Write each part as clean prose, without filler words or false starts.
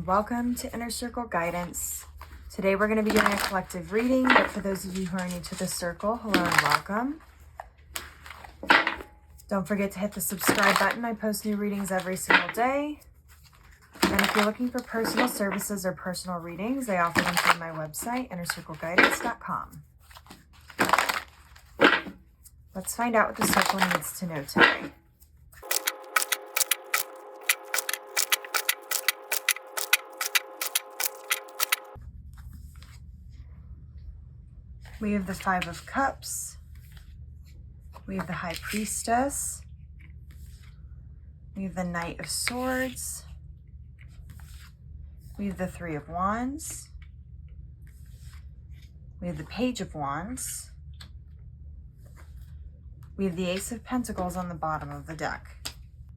welcome to Inner Circle Guidance. Today we're going to be doing a collective reading, but for those of you who are new to the circle, hello and welcome. Don't forget to hit the subscribe button. I post new readings every single day. And if you're looking for personal services or personal readings, I offer them through my website, innercircleguidance.com. Let's find out what the circle needs to know today. We have the Five of Cups. We have the High Priestess. We have the Knight of Swords. We have the Three of Wands. We have the Page of Wands. We have the Ace of Pentacles on the bottom of the deck.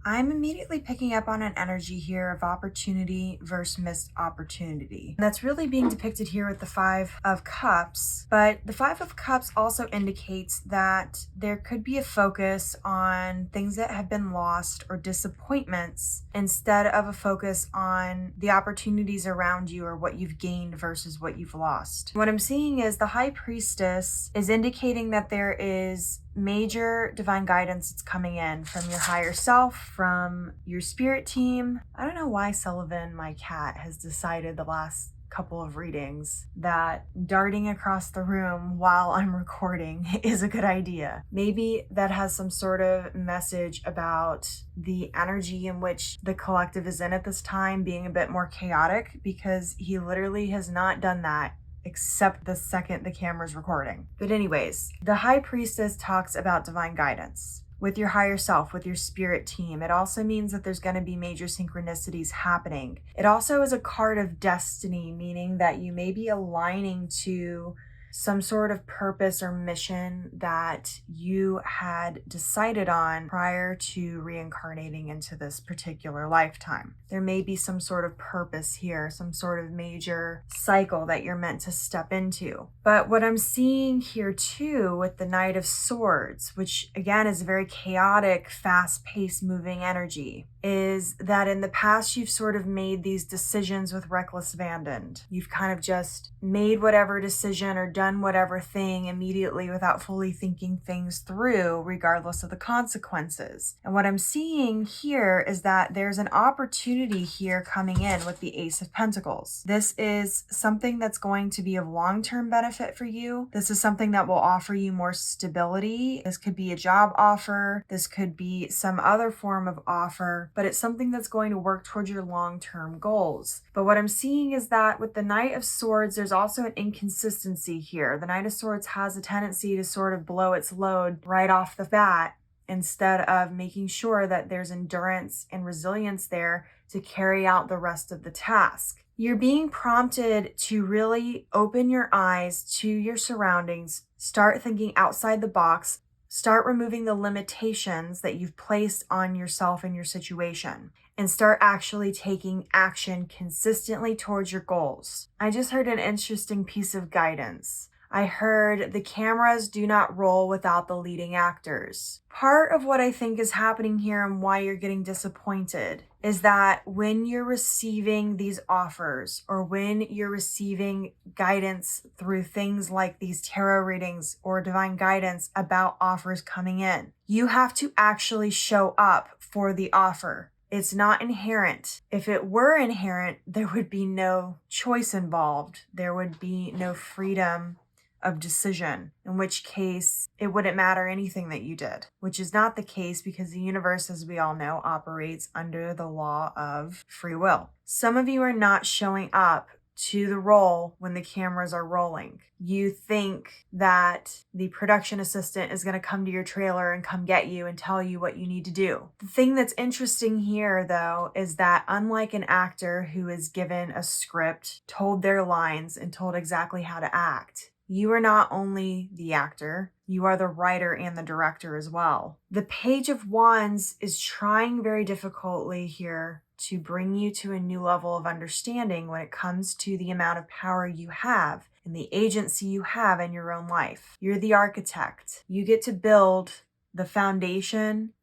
I'm immediately picking up on an energy here of opportunity versus missed opportunity. And that's really being depicted here with the Five of Cups. But the Five of Cups also indicates that there could be a focus on things that have been lost or disappointments instead of a focus on the opportunities around you or what you've gained versus what you've lost. What I'm seeing is the High Priestess is indicating that there is major divine guidance that's coming in from your higher self, from your spirit team. I don't know why Sullivan, my cat, has decided the last couple of readings that darting across the room while I'm recording is a good idea. Maybe that has some sort of message about the energy in which the collective is in at this time being a bit more chaotic, because he literally has not done that except the second the camera's recording. But anyways, the High Priestess talks about divine guidance with your higher self, with your spirit team. It also means that there's going to be major synchronicities happening. It also is a card of destiny, meaning that you may be aligning to some sort of purpose or mission that you had decided on prior to reincarnating into this particular lifetime. There may be some sort of purpose here, some sort of major cycle that you're meant to step into. But what I'm seeing here too with the Knight of Swords, which again is a very chaotic, fast-paced moving energy, is that in the past you've sort of made these decisions with reckless abandon. You've kind of just made whatever decision or done whatever thing immediately without fully thinking things through, regardless of the consequences. And what I'm seeing here is that there's an opportunity here coming in with the Ace of Pentacles. This is something that's going to be of long-term benefit for you. This is something that will offer you more stability. This could be a job offer. This could be some other form of offer, but it's something that's going to work towards your long-term goals. But what I'm seeing is that with the Knight of Swords, there's also an inconsistency here. The Knight of Swords has a tendency to sort of blow its load right off the bat instead of making sure that there's endurance and resilience there to carry out the rest of the task. You're being prompted to really open your eyes to your surroundings, start thinking outside the box, start removing the limitations that you've placed on yourself and your situation, and start actually taking action consistently towards your goals. I just heard an interesting piece of guidance. I heard the cameras do not roll without the leading actors. Part of what I think is happening here and why you're getting disappointed is that when you're receiving these offers or when you're receiving guidance through things like these tarot readings or divine guidance about offers coming in, you have to actually show up for the offer. It's not inherent. If it were inherent, there would be no choice involved. There would be no freedom of decision, in which case it wouldn't matter anything that you did, which is not the case because the universe, as we all know, operates under the law of free will. Some of you are not showing up to the role when the cameras are rolling. You think that the production assistant is going to come to your trailer and come get you and tell you what you need to do. The thing that's interesting here, though, is that unlike an actor who is given a script, told their lines, and told exactly how to act, you are not only the actor, you are the writer and the director as well. The Page of Wands is trying very difficultly here to bring you to a new level of understanding when it comes to the amount of power you have and the agency you have in your own life. You're the architect. You get to build the foundation.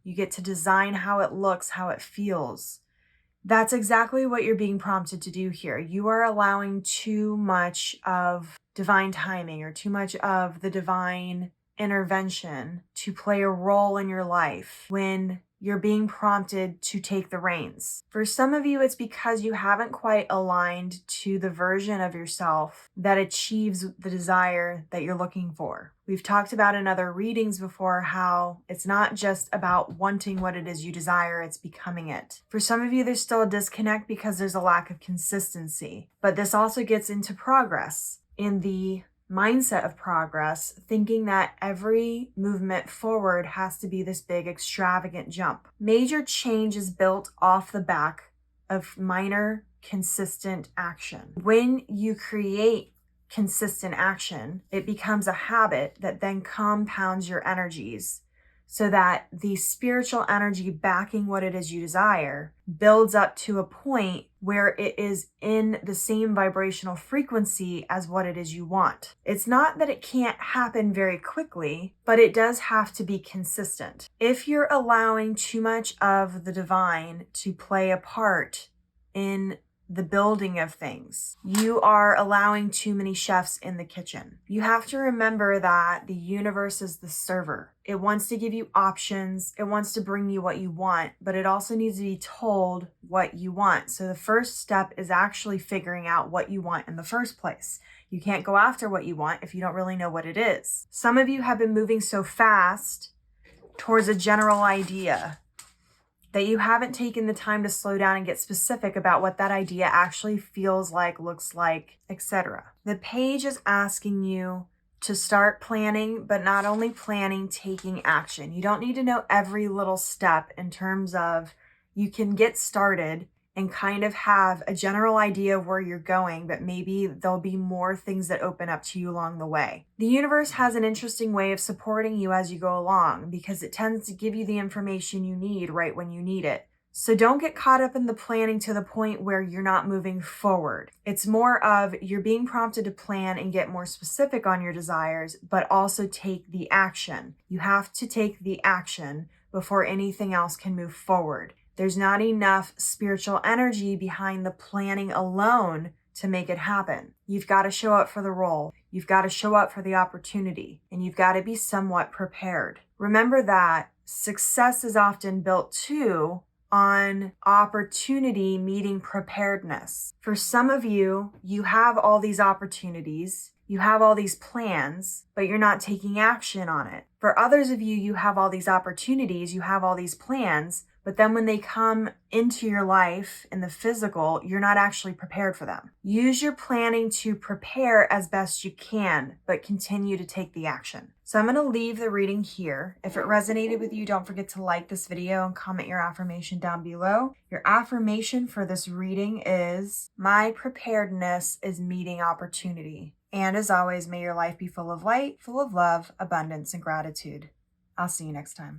You get to design how it looks, how it feels. That's exactly what you're being prompted to do here. You are allowing too much of divine timing or too much of the divine intervention to play a role in your life when you're being prompted to take the reins. For some of you, it's because you haven't quite aligned to the version of yourself that achieves the desire that you're looking for. We've talked about in other readings before how it's not just about wanting what it is you desire, it's becoming it. For some of you, there's still a disconnect because there's a lack of consistency. But this also gets into progress, in the mindset of progress, thinking that every movement forward has to be this big extravagant jump. Major change is built off the back of minor consistent action. When you create consistent action, it becomes a habit that then compounds your energies, so that the spiritual energy backing what it is you desire builds up to a point where it is in the same vibrational frequency as what it is you want. It's not that it can't happen very quickly, but it does have to be consistent. If you're allowing too much of the divine to play a part in the building of things, you are allowing too many chefs in the kitchen. You have to remember that the universe is the server. It wants to give you options. It wants to bring you what you want, but it also needs to be told what you want. So the first step is actually figuring out what you want in the first place. You can't go after what you want if you don't really know what it is. Some of you have been moving so fast towards a general idea that you haven't taken the time to slow down and get specific about what that idea actually feels like, looks like, etc. The page is asking you to start planning, but not only planning, taking action. You don't need to know every little step in terms of, you can get started and kind of have a general idea of where you're going, but maybe there'll be more things that open up to you along the way. The universe has an interesting way of supporting you as you go along, because it tends to give you the information you need right when you need it. So don't get caught up in the planning to the point where you're not moving forward. It's more of, you're being prompted to plan and get more specific on your desires, but also take the action. You have to take the action before anything else can move forward. There's not enough spiritual energy behind the planning alone to make it happen. You've got to show up for the role. You've got to show up for the opportunity, and you've got to be somewhat prepared. Remember that success is often built too on opportunity meeting preparedness. For some of you, you have all these opportunities, you have all these plans, but you're not taking action on it. For others of you, you have all these opportunities, you have all these plans, but then when they come into your life in the physical, you're not actually prepared for them. Use your planning to prepare as best you can, but continue to take the action. So I'm going to leave the reading here. If it resonated with you, don't forget to like this video and comment your affirmation down below. Your affirmation for this reading is, my preparedness is meeting opportunity. And as always, may your life be full of light, full of love, abundance, and gratitude. I'll see you next time.